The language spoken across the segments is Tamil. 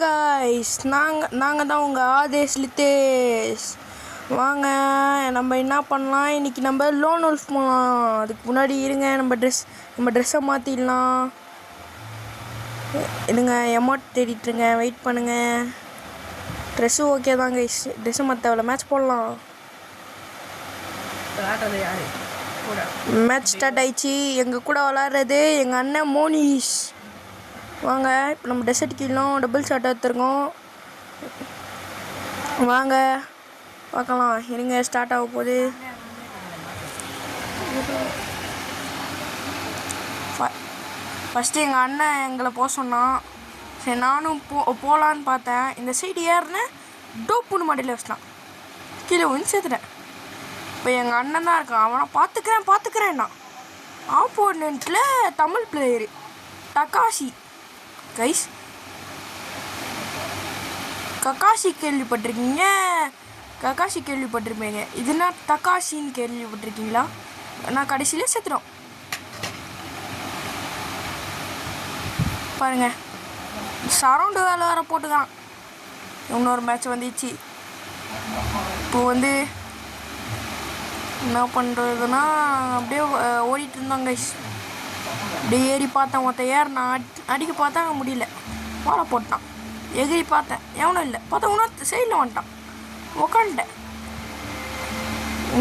காய்ஸ், நாங்கள் தான் உங்கள் ஆதேஷ் லித்தேஷ். வாங்க நம்ம என்ன பண்ணலாம், இன்றைக்கி நம்ம லோன் உல்ஃப் போகலாம். அதுக்கு முன்னாடி இருங்க, நம்ம ட்ரெஸ்ஸை மாற்றிடலாம். இருங்க, எமௌண்ட் தேடிட்டுருங்க, வெயிட் பண்ணுங்கள். ட்ரெஸ்ஸு ஓகே தான் கைஸ், ட்ரெஸ்ஸு மற்ற எவ்வளோ மேட்ச் போடலாம். மேட்ச் ஸ்டார்ட் ஆயிடுச்சு. எங்கள் கூட விளாட்றது எங்கள் அண்ணன் மோனிஷ். வாங்க, இப்போ நம்ம ட்ரெஸ் அடிக்கலாம், டபுள் ஷாட் எடுத்துருக்கோம். வாங்க பார்க்கலாம். இருங்க, ஸ்டார்ட் ஆக போகுது. ஃபஸ்ட்டு எங்கள் அண்ணன் எங்களை போக சொன்னான். சரி, நானும் போகலான்னு பார்த்தேன். இந்த சைடு ஏறினேன், டோப்புன்னு மடியில் வச்சிட்டான். கீழே வந்து சேர்த்துட்டேன். இப்போ எங்கள் அண்ணன் தான் இருக்கான். அவனை பார்த்துக்கிறேன்னா ஆப்போனண்ட்டில் Tamil player Takashi. Guys, Kakashi கேள்விப்பட்டிருப்பீங்க. இதுனா தக்காஷின்னு கேள்விப்பட்டிருக்கீங்களா? நான் கடைசியில் சேர்த்துட்டோம். பாருங்க, சரௌண்டு வேலை வேறு போட்டுக்கலாம். இன்னொரு மேட்ச் வந்துச்சு. இப்போ வந்து என்ன பண்ணுறதுன்னா, அப்படியே ஓடிட்டு இருந்தோம் கைஸ். அப்படியே ஏறி பார்த்தேன், நான் அடிக்க பார்த்தா முடியல. வாழை போட்டான். எகிரி பார்த்தேன், எவனும் இல்லை. பார்த்தா இன்னொரு சைடில் வந்துட்டான். உக்காந்துட்டேன்.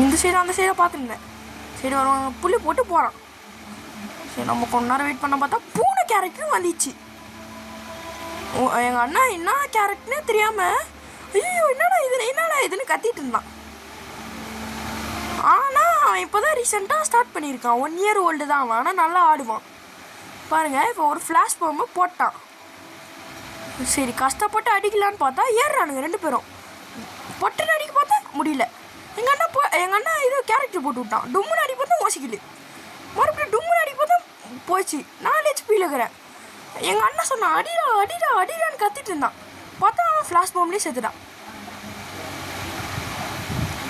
இந்த சைடு அந்த சைடை பார்த்துருந்தேன். சரி, வருவாங்க, புள்ளி போட்டு போகிறான். சரி, நம்ம கொஞ்ச நேரம் வெயிட் பண்ண பார்த்தா பூனை கேரக்டரும் வந்துச்சு. எங்கள் அண்ணா என்ன கேரக்டர்னே தெரியாமல், ஐயோ என்னடா இதுன்னு கத்திட்டு இருந்தான். ஆனால் அவன் இப்போ தான் ரீசெண்டாக ஸ்டார்ட் பண்ணியிருக்கான். 1 year ஓல்டு தான் அவன். ஆனால் நல்லா ஆடுவான். பாருங்கள், இப்போ ஒரு ஃப்ளாஷ் பாம்பு போட்டான். சரி, கஷ்டப்பட்டு அடிக்கலான்னு பார்த்தா ஏறுறானுங்க 2 பேரும். பொட்டுன்னு அடிக்க பார்த்தா முடியல. எங்கள் அண்ணா இது கேரக்டர் போட்டு விட்டான். டும்முன்னு அடிக்க பார்த்தா ஓசிக்கல. மறுபடியும் டும்முன்னு அடிக்க பார்த்தா போச்சு. 4 HP இருக்கிறேன். எங்கள் அண்ணன் சொன்னான், அடிடான்னு கத்திட்டு இருந்தான். பார்த்தா அவன் ஃப்ளாஷ் பாம்லேயே சேர்த்துட்டான்.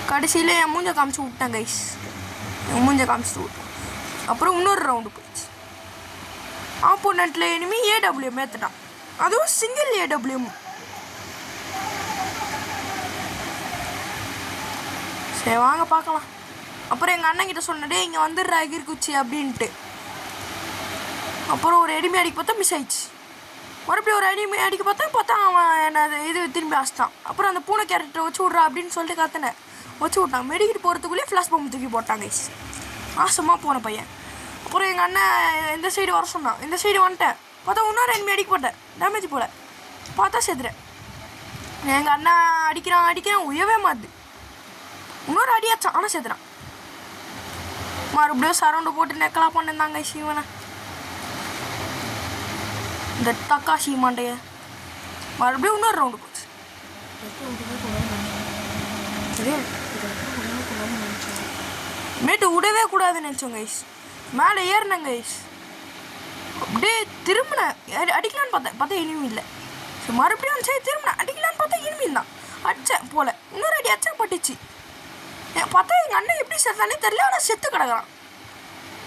கடைசியில் என் மூஞ்சை காமிச்சு விட்டேன் கைஸ். அப்புறம் இன்னொரு ரவுண்டு போயிடுச்சு. ஆப்போனண்ட்டில் இனிமே AWM ஏற்றுட்டான். அதுவும் சிங்கிள் AWM. சரி, வாங்க பார்க்கலாம். அப்புறம் எங்கள் அண்ணன் கிட்ட சொன்னதே, இங்கே வந்துடுறா எகிர்குச்சி அப்படின்ட்டு. அப்புறம் ஒரு எடிமை அடிக்க பார்த்தா மிஸ் ஆயிடுச்சு. மறுபடியும் ஒரு எடிமை அடிக்க பார்த்தா அவன் என்ன இது திரும்பி அடிச்சிட்டான். அப்புறம் அந்த பூனை கேரக்டரை வச்சு விட்றா அப்படின்னு சொல்லிட்டு கத்தினேன். வச்சு விட்டான். மெடிக்கிட்டு போகிறதுக்குள்ளேயே ஃப்ளாஷ் பாம்பு தூக்கி போட்டாங்க. ஆசமாக போன பையன். அப்புறம் எங்கள் அண்ணன் இந்த சைடு வர சொன்னான். இந்த சைடு வந்துட்டேன். பார்த்தா இன்னொரு எனிமி அடிக்க போட்டேன். டேமேஜ் போல பார்த்தா சேர்த்துறேன். எங்கள் அண்ணன் அடிக்கிறான் உயவே மாறுது. இன்னொரு அடியாச்சான், ஆனால் சேர்த்துறான். மறுபடியும் சரௌண்டு போட்டு நெக்கலாம் பண்ணிருந்தாங்க சிவனை. இந்த தக்காஷி மாண்டைய மறுபடியும் இன்னொரு ரவுண்டு போச்சு. மேட்டு விடவே கூடாதுன்னு நினச்சோம் கைஸ். மேலே ஏறினேன் கைஸ். அப்படியே திரும்பினேன், அடிக்கலான்னு பார்த்தா இனிமே இல்லை. சரி, மறுபடியும் சரி திரும்பினேன், அடிக்கலான்னு பார்த்தா இனிமே தான். அடித்தேன் போல, இன்னொரு அடி அடிச்சா பட்டுச்சு. பார்த்தா எங்கள் அண்ணன் எப்படி செத்தானே தெரியல, ஆனால் செத்து கிடக்குறான்.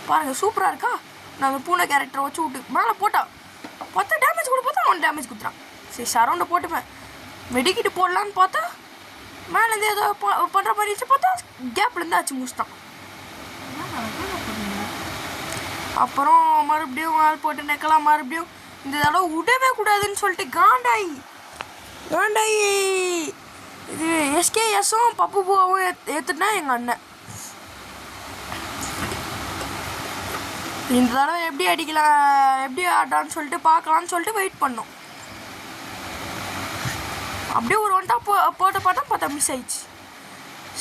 பாருங்கள், சூப்பராக இருக்கா? நான் அந்த பூனை கேரக்டரை வச்சு விட்டு மேலே போட்டான். பார்த்தா டேமேஜ் கூட பார்த்தா அவன் டேமேஜ் கொடுத்துறான். சரி, சரௌண்டை போட்டுப்பேன். மெடிக்கிட்டு போடலான்னு பார்த்தா மேலேருந்து ஏதோ பண்ணுற மாதிரி இருந்துச்சு. பார்த்தா கேப்லேருந்து ஆச்சு முடிச்சிட்டான். அப்புறம் மறுபடியும் ஆள் போட்டு நெக்கலாம். மறுபடியும் இந்த தடவை விடவே கூடாதுன்னு சொல்லிட்டு காண்டாயி இது SKSும் பப்பு பூவும் ஏற்றுனா எங்கள் அண்ணன். இந்த தடவை எப்படி அடிக்கலாம், எப்படி ஆட்டான்னு சொல்லிட்டு பார்க்கலான்னு சொல்லிட்டு வெயிட் பண்ணோம். அப்படியே ஒரு ஒன்ட்டா போட்டு பார்த்தா மிஸ் ஆயிடுச்சு.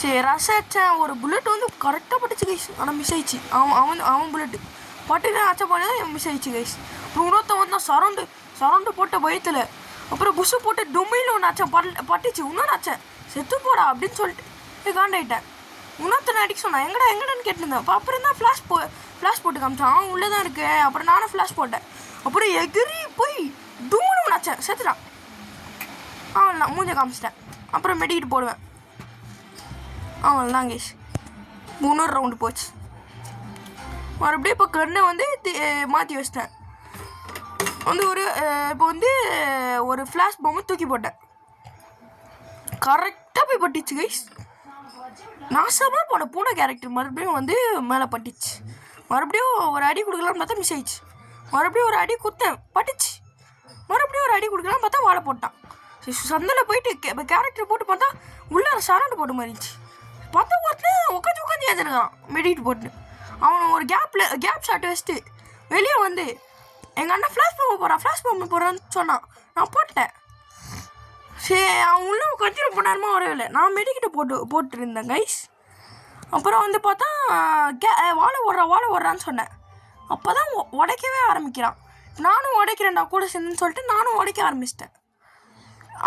சரி, ரஷ் அடித்தேன். ஒரு புல்லட் வந்து கரெக்டாக பட்டுச்சு கைஸ், ஆனால் மிஸ் ஆயிடுச்சு. அவன் புல்லட்டு பட்டுன்னு அச்ச பண்ணி மிஸ் ஆயிடுச்சு கைஸ். அப்புறம் இன்னொருத்த வந்தான் சரௌண்டு போட்ட பயத்தில். அப்புறம் புஷு போட்டு டும்மியில் ஒன்று அச்சேன், பட்டுச்சு. இன்னொன்று அச்சேன், செத்து போடா அப்படின்னு சொல்லிட்டு காண்டாயிட்டேன். இன்னொருத்தனை அடிக்க சொன்னான். எங்கடான்னு கேட்டுருந்தேன். அப்புறம் தான் ஃப்ளாஷ் போட்டு காமிச்சான். அவன் உள்ளே தான் இருக்கு. அப்புறம் நானும் ஃப்ளாஷ் போட்டேன். அப்புறம் எகிரி போய் டூன்னு ஒன்று அச்சேன், செத்துட்டான். அவன் நான் மூஞ்ச காமிச்சிட்டேன். அப்புறம் மெடிக்கிட்டு போடுவேன். அவன் தான் கேஷ். 3 ரவுண்டு போச்சு. மறுபடியும் இப்போ கண்ணை வந்து மாற்றி வச்சிட்டேன். வந்து இப்போ வந்து ஒரு ஃப்ளாஷ் பொம்மை தூக்கி போட்டேன். கரெக்டாக போய் பட்டுச்சு கைஸ். நாசமாக போன பூனை கேரக்டர் மறுபடியும் வந்து மேலே பட்டுச்சு. மறுபடியும் ஒரு அடி கொடுக்கலான்னு பார்த்தா மிஸ் ஆயிடுச்சு. மறுபடியும் ஒரு அடி குத்தேன், பட்டுச்சு. மறுபடியும் ஒரு அடி கொடுக்கலான்னு பார்த்தா வாழை போட்டான். சந்தில் போயிட்டு கேரக்டர் போட்டு பார்த்தா உள்ளே சரண்டு போட்டு மாறிடுச்சு. பார்த்தா ஒருத்தன் உட்காந்து ஏற்றிருக்கான் மெடிக்கிட்டு போட்டு. அவனை ஒரு கேப் ஷாட் வச்சுட்டு வெளியே வந்து எங்கள் அண்ணன் ஃப்ளாஷ் பொம்மை போகிறான்னு சொன்னான். நான் போட்டேன். சரி, அவன் உள்ளே உட்காந்து ரொம்ப நேரமாக வரவே இல்லை. நான் மெடிக்கிட்ட போட்டுருந்தேன் கைஸ். அப்புறம் வந்து பார்த்தா வாழை ஓடுறான்னு சொன்னேன். அப்போ தான் உடைக்கவே ஆரம்பிக்கிறான். நானும் உடைக்கிறேன்டா கூட சேர்ந்துன்னு சொல்லிட்டு நானும் உடைக்க ஆரம்பிச்சிட்டேன்.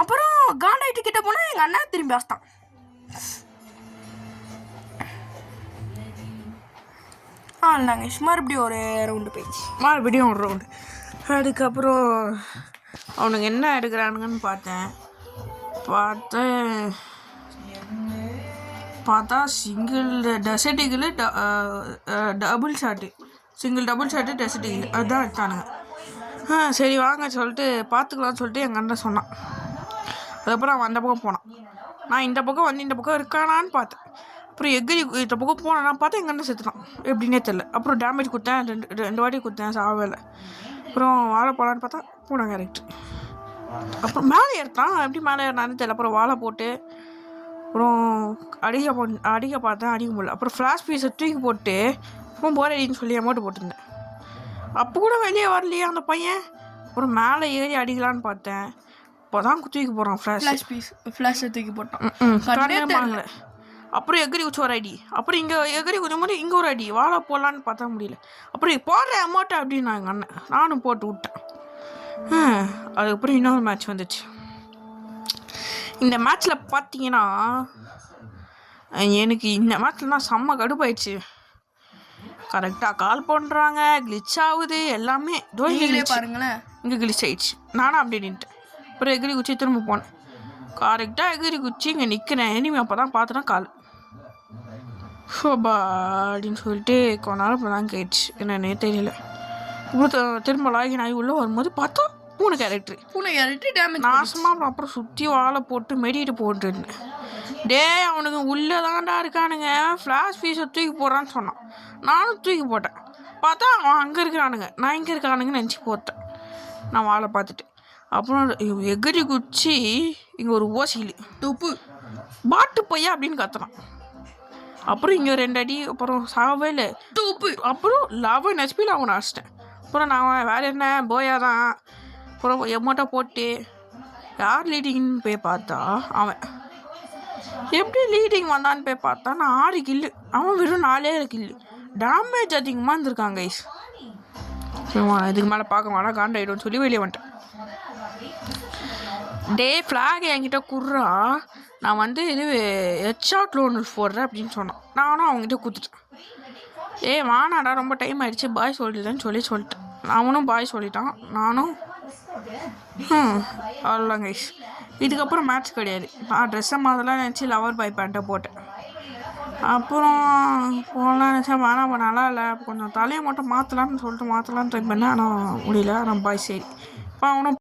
அப்புறம் காண்டாயிட்டு கிட்ட போனால் எங்கள் அண்ணன் திரும்பி வச்சிட்டான். இல்லைங்க மறுபடியும் ஒரு ரவுண்டு போயிடுச்சு. மறுபடியும் ஒரு ரவுண்டு. அதுக்கப்புறம் அவனுக்கு என்ன எடுக்கிறானுங்கன்னு பார்த்தா சிங்கிள் டெசர்டிகிள் டபுள் ஷாட்டு டெசர்டிகிள் அதுதான் எடுத்தானுங்க. சரி வாங்க சொல்லிட்டு பார்த்துக்கலான்னு சொல்லிட்டு எங்கள் அண்ணன் சொன்னான். அதுக்கப்புறம் அவன் அந்த பக்கம் போனான். நான் இந்த பக்கம் வந்து இந்த பக்கம் இருக்கானான்னு பார்த்தேன். அப்புறம் எகிரி இந்த பக்கம் போனான்னு பார்த்தா எங்கள் அண்ணன் செத்துட்டான். எப்படின்னே தெரில. அப்புறம் டேமேஜ் கொடுத்தேன், ரெண்டு வாட்டி கொடுத்தேன், சாகவே. அப்புறம் வாழை போகலான்னு பார்த்தா பூனை கேரக்டர். அப்புறம் மேலே ஏறிட்டான். எப்படி மேலே ஏறினான்னு தெரியல. அப்புறம் வாழை போட்டு அப்புறம் அடிக்க பார்த்தேன், அடிக்க முடியல. அப்புறம் ஃப்ளாஷ் பீஸை தூக்கி போட்டு அப்புறம் போர் அடின்னு சொல்லி அமௌண்ட் போட்டிருந்தேன். அப்போ கூட வெளியே வரலையே அந்த பையன். அப்புறம் மேலே ஏறி அடிக்கலான்னு பார்த்தேன். இப்போ தான் தூக்கி போகிறான் ஃப்ளாஷை தூக்கி போட்டான். அப்புறம் எகிரி குச்சி ஒரு அடி. அப்புறம் இங்கே எகிரி குச்சும் போது இங்கே ஒரு அடி. வாழை போடலான்னு பார்த்தா முடியல. அப்புறம் போடுற அமௌண்ட்டை அப்படின்னு எங்கள் அண்ணன் நானும் போட்டு விட்டேன். அதுக்கப்புறம் இன்னொரு மேட்ச் வந்துச்சு. இந்த மேட்ச்சில் பார்த்தீங்கன்னா எனக்கு இந்த மேட்ச்லாம் செம்ம கடுப்பாயிடுச்சு. கரெக்டாக கால் பண்ணுறாங்க, கிளிச் ஆகுது எல்லாமே. பாருங்களேன், இங்கே கிளிச் ஆயிடுச்சு. நானும் அப்படி நின்ட்டேன். அப்புறம் எகிரி குச்சி திரும்ப போனேன். கரெக்டாக எகிரி குச்சி இங்கே நிற்கிறேன். இனிமே அப்போ தான் பார்த்தோன்னா கால் ஷோபா அப்படின்னு சொல்லிட்டு கொஞ்ச நாள் இப்போ தான் கேட்டுச்சு. என்னன்னே தெரியல. அப்புறம் திரும்ப லாகின் ஆகி உள்ளே வரும்போது பார்த்தா பூனை கேரக்டர் டேமேஜ் நாசமாக. அப்புறம் சுற்றி வாழை போட்டு மெடிக்கிட்டு போட்டுருந்தேன். அவனுக்கு உள்ளே தாண்டா இருக்கானுங்க, ஃப்ளாஷ் பீஸை தூக்கி போடுறான்னு சொன்னான். நானும் தூக்கி போட்டேன். பார்த்தா அவன் அங்கே இருக்கிறானுங்க, நான் இங்கே இருக்கானுங்கன்னு நினச்சி போட்டேன். நான் வாழை பார்த்துட்டு அப்புறம் எகிரி குச்சி இங்கே ஒரு ஓசிலி தொப்பு பாட்டு பையா அப்படின்னு கத்துறான். அப்புறம் இங்கே 2 அடி. அப்புறம் சாகவே இல்லை தொப்பு. அப்புறம் 11 ஹெச்பியில் அவனை அடிச்சிட்டேன். அப்புறம் நான் வேறு என்ன போயா தான். அப்புறம் எமௌண்ட்டை போட்டு யார் லீடிங்னு போய் பார்த்தா அவன் எப்படி லீடிங் வந்தான்னு போய் பார்த்தா நான் 6 கில்லு, அவன் வெறும் 4 கில்லு. டேமேஜ் அதிகமாக இருந்திருக்காங்க கைஸ். இதுக்கு மேலே பார்க்க வேணா காண்டாயிடும்னு சொல்லி வெளியே வந்துட்டேன். ஃப்ளாக் என்கிட்ட குர்றா, நான் வந்து இது ஹெட்ஷாட் லோனல்ஸ் போடுறேன் அப்படின்னு சொன்னான். நானும் அவங்ககிட்ட கொடுத்துட்டேன். வானாடா ரொம்ப டைம் ஆகிடுச்சு பாய் சொல்லிட்டேன்னு சொல்லிட்டேன். அவனும் பாய் சொல்லிட்டான், நானும் அவ்வளோதான் கைஸ். இதுக்கப்புறம் மேட்ச் கிடையாது. நான் ட்ரெஸ்ஸை மாதிரிலாம் நினச்சி லவர் பாய் பேண்ட்டை போட்டேன். அப்புறம் போகலாம் நினச்சேன், வேணாம் நல்லா இல்லை, கொஞ்சம் தலையை மட்டும் மாற்றலான்னு சொல்லிட்டு மாற்றலான்னு ட்ரை பண்ணேன். ஆனால் முடியல. நான் பாய் சரி இப்போ அவனும்